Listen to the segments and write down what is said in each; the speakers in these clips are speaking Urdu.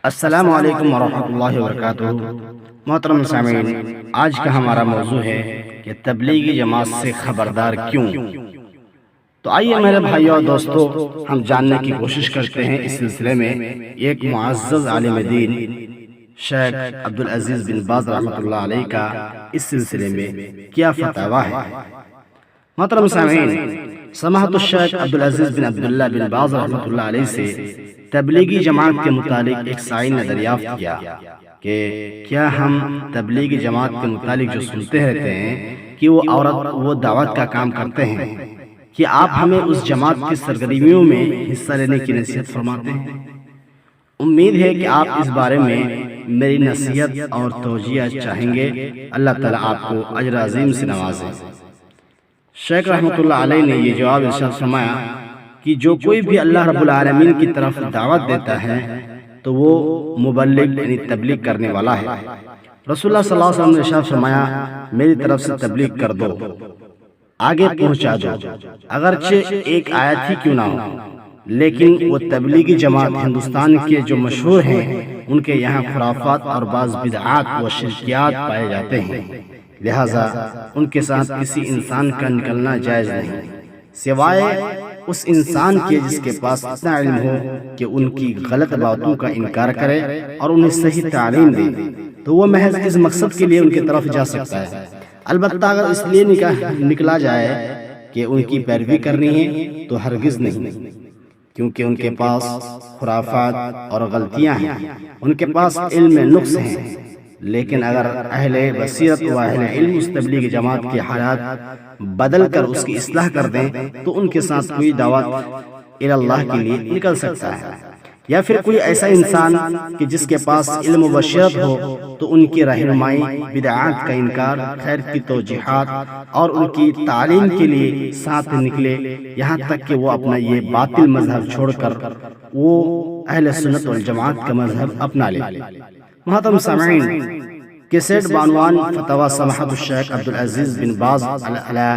السلام علیکم ورحمۃ اللہ وبرکاتہ۔ محترم سامعین، آج کا ہمارا موضوع ہے کہ تبلیغی جماعت سے خبردار کیوں۔ تو آئیے میرے بھائیو اور دوستو، ہم جاننے کی کوشش کرتے ہیں اس سلسلے میں ایک معزز عالم دین شیخ عبدالعزیز بن باز رحمۃ اللہ علیہ کا اس سلسلے میں کیا فتاویٰ ہے۔ محترم سامعین، سماحت الشیخ عبدالعزیز بن عبداللہ بن باز رحمۃ اللہ علیہ سے تبلیغی جماعت کے متعلق ایک سائل نے دریافت کیا کہ کیا ہم تبلیغی جماعت کے متعلق جو سنتے رہتے ہیں کہ وہ دعوت کا کام کرتے ہیں، کہ آپ ہمیں اس جماعت کی سرگرمیوں میں حصہ لینے کی نصیحت فرماتے ہیں؟ امید ہے کہ آپ اس بارے میں میری نصیحت اور توجیہ چاہیں گے۔ اللہ تعالیٰ آپ کو اجر عظیم سے نوازے۔ شیخ رحمۃ اللہ علیہ نے یہ جواب ارشاد فرمایا کہ جو کوئی بھی اللہ رب العالمین کی طرف دعوت دیتا ہے تو وہ مبلغ یعنی تبلیغ کرنے والا ہے۔ رسول اللہ صلی اللہ علیہ وسلم نے ارشاد فرمایا، میری طرف سے تبلیغ کر دو، آگے پہنچا دو، اگرچہ ایک آیت ہی کیوں نہ ہو۔ لیکن وہ تبلیغی جماعت ہندوستان کے جو مشہور ہیں، ان کے یہاں خرافات اور بعض بدعات و شرکیات پائے جاتے ہیں، لہٰذا ان کے ساتھ کسی انسان کا نکلنا جائز نہیں، سوائے اس انسان کے جس کے پاس اتنا علم ہو کہ ان کی غلط باتوں کا انکار کرے اور انہیں صحیح تعلیم دے، تو وہ محض اس مقصد کے لیے ان کی طرف جا سکتا ہے۔ البتہ اگر اس لیے نکلا جائے کہ ان کی پیروی کرنی ہے تو ہرگز نہیں، کیونکہ ان کے پاس خرافات اور غلطیاں ہیں، ان کے پاس علم میں نقص ہیں۔ لیکن اگر اہل بصیرت و اہل علم اس تبلیغی جماعت کے حالات بدل کر اس کی اصلاح کر دیں تو ان کے ساتھ کوئی دعوت اللہ کے لیے نکل سکتا ہے، یا پھر کوئی ایسا انسان کہ جس کے پاس علم و بصیرت ہو تو ان کی رہنمائی، بدعات کا انکار، خیر کی توجیحات اور ان کی تعلیم کے لیے ساتھ نکلے، یہاں تک کہ وہ اپنا یہ باطل مذہب چھوڑ کر وہ اہل سنت والجماعت کا مذہب اپنا لے۔ محترم سامعین، کیسٹ بعنوان فتاویٰ سماحت الشیخ عبدالعزیز بن باز علی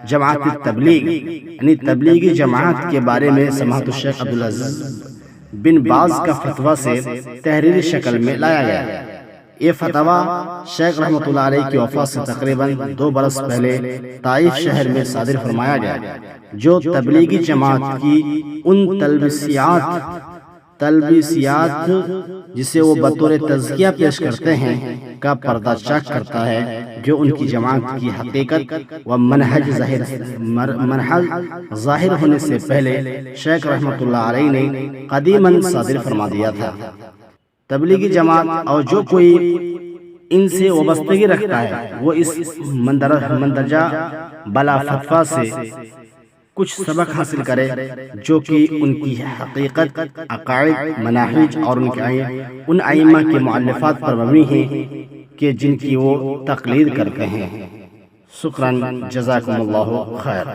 جماعت التبلیغ یعنی تبلیغی جماعت کے بارے میں سماحت الشیخ عبدالعزیز بن باز کا فتویٰ سے تحریری شکل میں لایا گیا۔ یہ فتویٰ شیخ رحمۃ اللہ علیہ کی وفات سے تقریباً 2 برس پہلے طائف شہر میں صادر فرمایا گیا، جو تبلیغی جماعت کی ان تلبیسیات جسے وہ بطور تزکیہ پیش کرتے ہیں کا پردہ چاک کرتا ہے، جو ان کی جماعت کی حقیقت و منہج ظاہر ہونے سے پہلے شیخ رحمۃ اللہ علیہ نے قدیماً صادر فرما دیا تھا۔ تبلیغی جماعت اور جو کوئی ان سے وابستگی رکھتا ہے وہ اس مندرجہ بالا فتویٰ سے کچھ سبق حاصل کرے، جو کہ ان کی حقیقت، عقائد، مناہج اور ان ائمہ کے مؤلفات پر مبنی ہیں کہ جن کی وہ تقلید کرتے ہیں۔ شکراً، جزاکم اللہ خیر۔